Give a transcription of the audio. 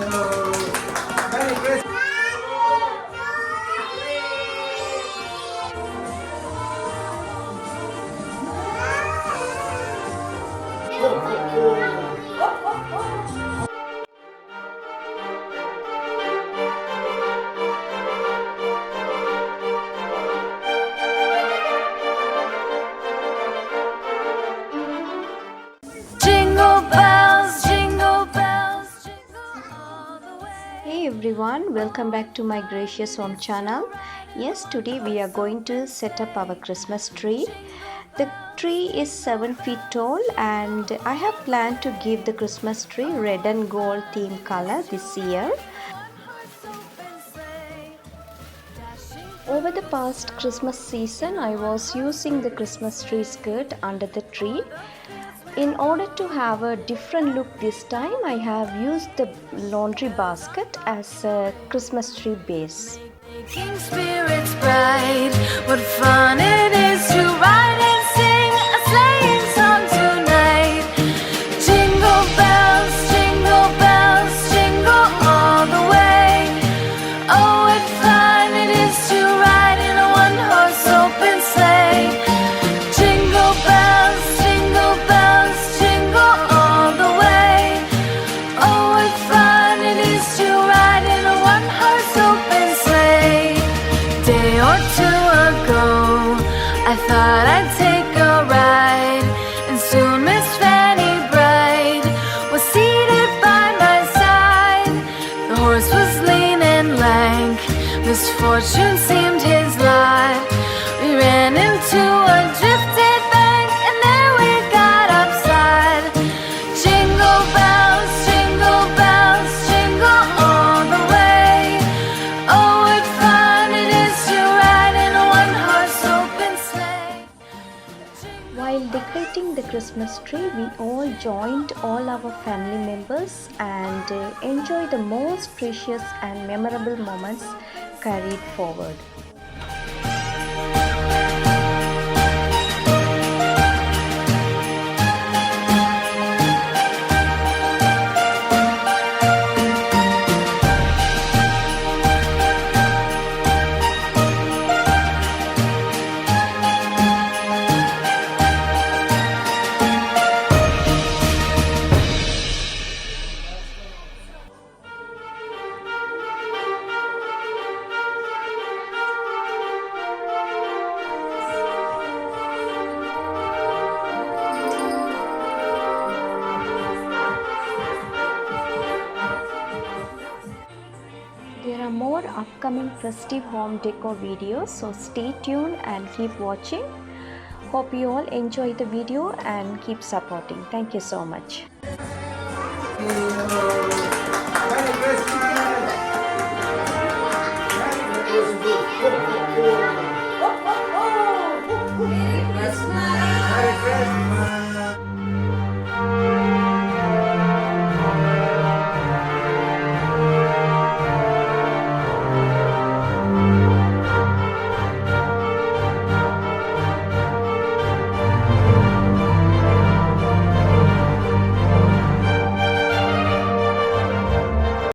Merry Christmas. Jingle bells, jingle bells, jingle all the way. Hey everyone, welcome back to my gracious home channel. Yes, today we are going to set up our Christmas tree. The tree is 7 feet tall and I have planned to give the Christmas tree red and gold theme color this year. Over the past Christmas season, I was using the Christmas tree skirt under the tree. In order to have a different look this time, I have used the laundry basket as a Christmas tree base. Making spirits bright, what fun it is to ride and sing a sleighing song tonight. Jingle bells, jingle all the way. Oh, what fun it is to ride in a one-horse open sleigh. Jingle bells, jingle all the way. Oh, what fun it is to ride in a one-horse open sleigh. Day or two ago, I thought I'd take a ride, and soon Miss Fanny Bright was seated by my side. The horse was lean and lank, misfortune seemed his lot. We ran into a drifted bank, and there we got upside. Jingle bells, jingle all the way. Oh, what fun it is to ride in a one-horse open sleigh. While decorating the Christmas tree, we all joined all our family members and enjoyed the most precious and memorable moments carried forward. There are more upcoming festive home decor videos, so stay tuned and keep watching. Hope you all enjoy the video and keep supporting. Thank you so much. Merry Christmas. Merry Christmas.